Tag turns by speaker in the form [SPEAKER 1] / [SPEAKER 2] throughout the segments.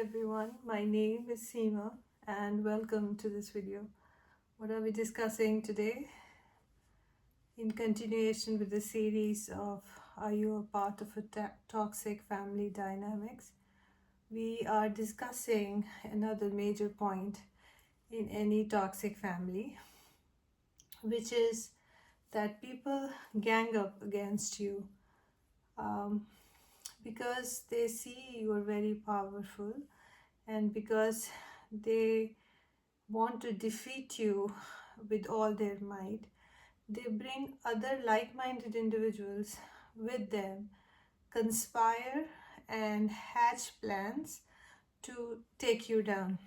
[SPEAKER 1] everyone, my name is Seema and welcome to this video. What are we discussing today? In continuation with the series of Are You a Part of a Toxic Family Dynamics? We are discussing another major point in any toxic family, which is that people gang up against you um, because they see you are very powerful and because they want to defeat you with all their might. They bring other like minded individuals with them, conspire and hatch plans to take you down.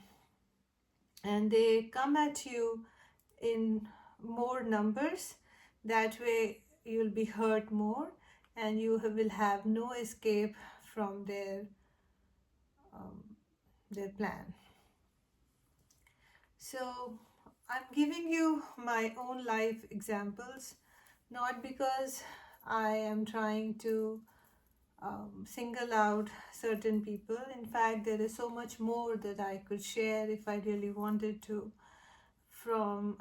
[SPEAKER 1] And they come at you in more numbers. That way, you'll be hurt more and you will have no escape from um, their plan. So, I'm giving you my own life examples, not because I am trying to single out certain people. In fact, there is so much more that I could share if I really wanted to from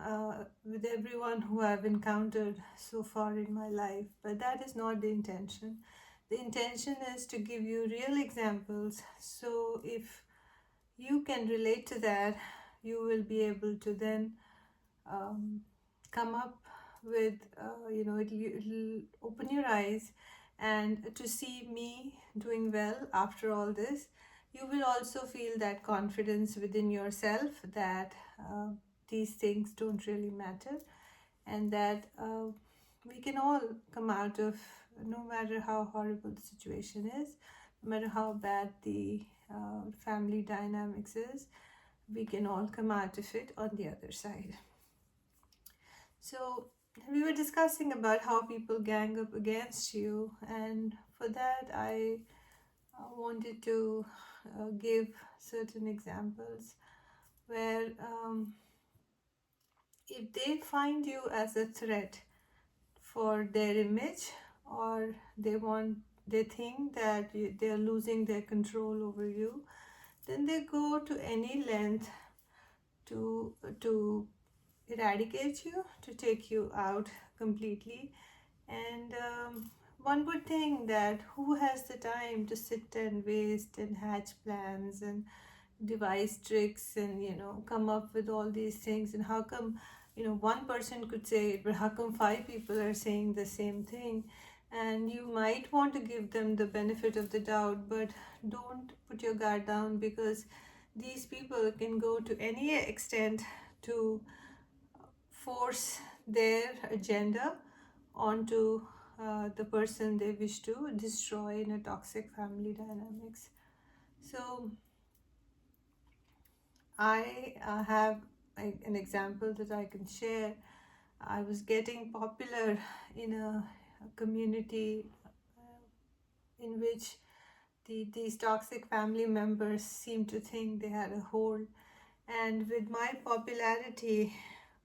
[SPEAKER 1] with everyone who I've encountered so far in my life. But that is not the intention. The intention is to give you real examples. So if you can relate to that, you will be able to then um, come up with it'll open your eyes and to see me doing well after all this. You will also feel that confidence within yourself that these things don't really matter, and that we can all come out of, no matter how horrible the situation is, no matter how bad the family dynamics is, we can all come out of it on the other side. So we were discussing about how people gang up against you, and for that I wanted to give certain examples where if they find you as a threat for their image, or they think that they're losing their control over you, then they go to any length to eradicate you, to take you out completely. And one would think that who has the time to sit and waste and hatch plans and devise tricks and come up with all these things, and how come one person could say it, but how come five people are saying the same thing? And you might want to give them the benefit of the doubt, but don't put your guard down, because these people can go to any extent to force their agenda onto the person they wish to destroy in a toxic family dynamics. So I have an example that I can share. I was getting popular in a community in which these toxic family members seemed to think they had a hold. And with my popularity,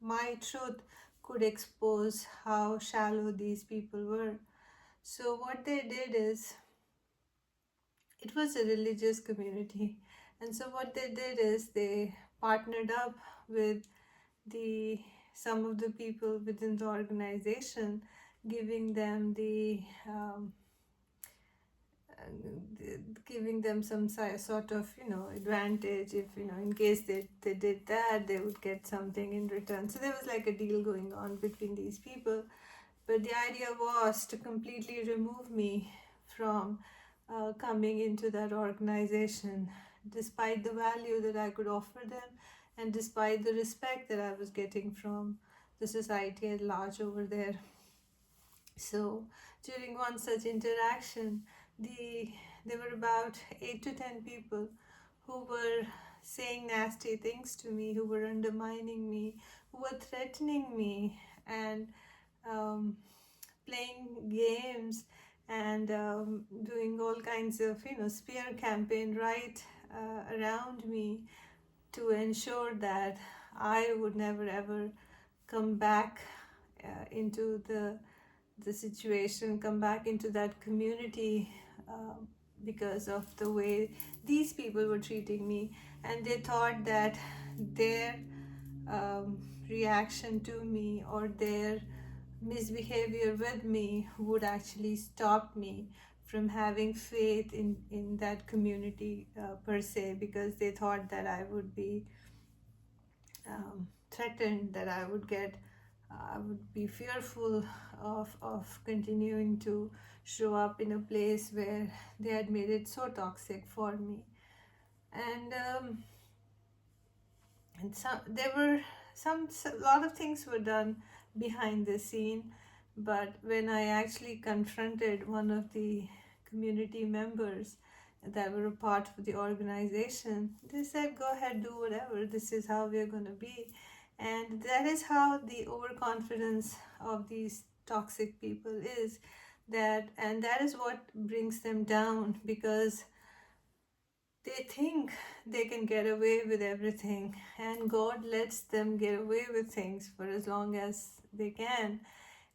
[SPEAKER 1] my truth could expose how shallow these people were. So what they did is, it was a religious community, and so what they did is they partnered up with the some of the people within the organization, giving them giving them some sort of advantage. If in case they did that, they would get something in return. So there was like a deal going on between these people, but the idea was to completely remove me from coming into that organization, despite the value that I could offer them and despite the respect that I was getting from the society at large over there. So during one such interaction, there were about 8 to 10 people who were saying nasty things to me, who were undermining me, who were threatening me, and playing games and doing all kinds of spear campaign right around me to ensure that I would never ever come back into the situation, come back into that community because of the way these people were treating me, and they thought that their um, reaction to me or their misbehavior with me would actually stop me from having faith in that community per se, because they thought that I would be threatened, that I would be fearful of continuing to show up in a place where they had made it so toxic for me. And there were a lot of things were done behind the scene, but when I actually confronted one of the community members that were a part of the organization, they said, go ahead, do whatever, this is how we're going to be. And that is how the overconfidence of these toxic people is, and that is what brings them down, because they think they can get away with everything, and God lets them get away with things for as long as they can.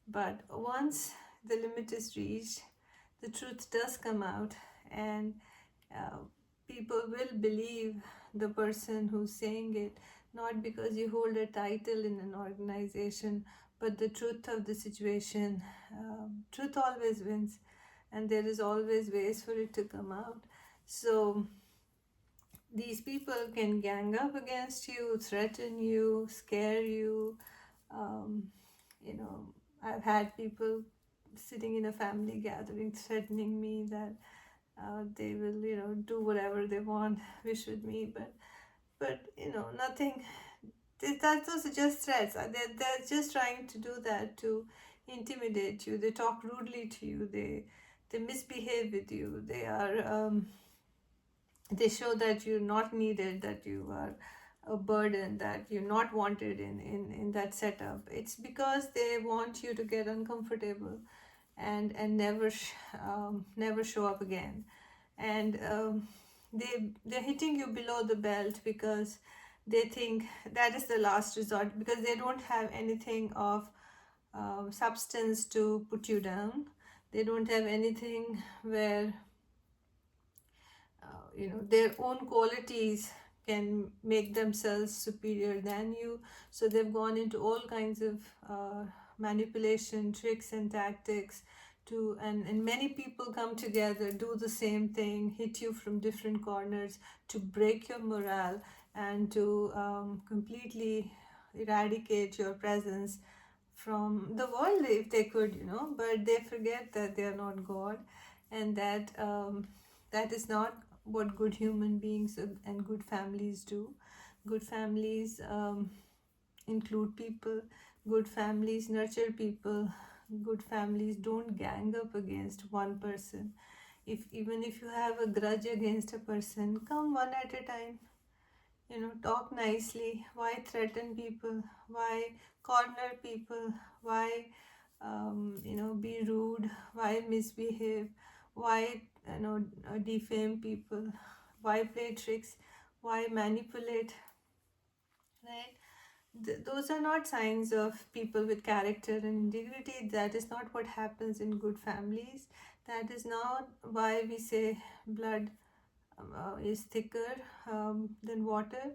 [SPEAKER 1] But once the limit is reached, the truth does come out, and uh, people will believe the person who's saying it, not because you hold a title in an organization, but the truth of the situation. Truth always wins, and there is always ways for it to come out. So these people can gang up against you, threaten you, scare you. Um, you know, I've had people sitting in a family gathering threatening me that they will, do whatever they want, wish with me, but nothing. Those are just threats. They're just trying to do that to intimidate you. They talk rudely to you. They misbehave with you. They show that you're not needed, that you are a burden, that you're not wanted in that setup. It's because they want you to get uncomfortable and never show up again. And they're hitting you below the belt because they think that is the last resort, because they don't have anything of substance to put you down. They don't have anything where their own qualities can make themselves superior than you. So they've gone into all kinds of manipulation tricks and tactics to and many people come together, do the same thing, hit you from different corners to break your morale and to completely eradicate your presence from the world if they could, but they forget that they are not God, and that is not what good human beings and good families do. Good families include people, good families nurture people, good families don't gang up against one person. Even if you have a grudge against a person, come one at a time, talk nicely. Why threaten people? Why corner people? Why be rude? Why misbehave? Why defame people? Why play tricks? Why manipulate? Right? Those are not signs of people with character and integrity. That is not what happens in good families. That is not why we say blood is thicker than water.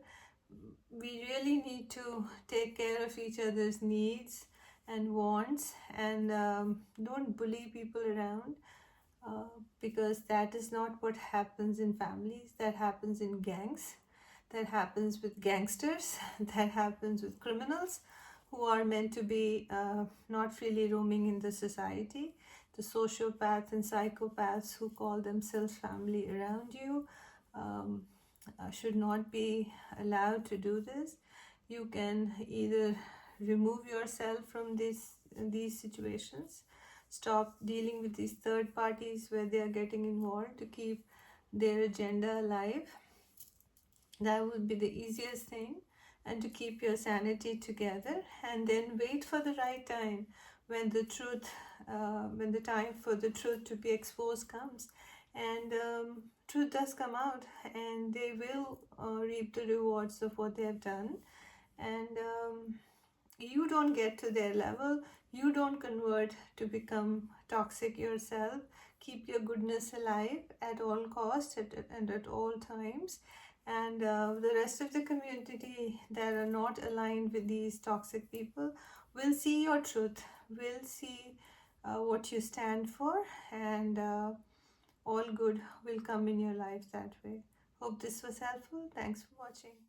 [SPEAKER 1] We really need to take care of each other's needs and wants, and don't bully people around, because that is not what happens in families. That happens in gangs, that happens with gangsters, that happens with criminals who are meant to be not freely roaming in the society. The sociopaths and psychopaths who call themselves family around you um, should not be allowed to do this. You can either remove yourself from these situations, stop dealing with these third parties where they are getting involved to keep their agenda alive. That would be the easiest thing, and to keep your sanity together, and then wait for the right time when when the time for the truth to be exposed comes, and truth does come out, and they will reap the rewards of what they have done, and you don't get to their level, you don't convert to become toxic yourself, keep your goodness alive at all costs and at all times. And the rest of the community that are not aligned with these toxic people will see your truth, will see what you stand for, and all good will come in your life that way. Hope this was helpful. Thanks for watching.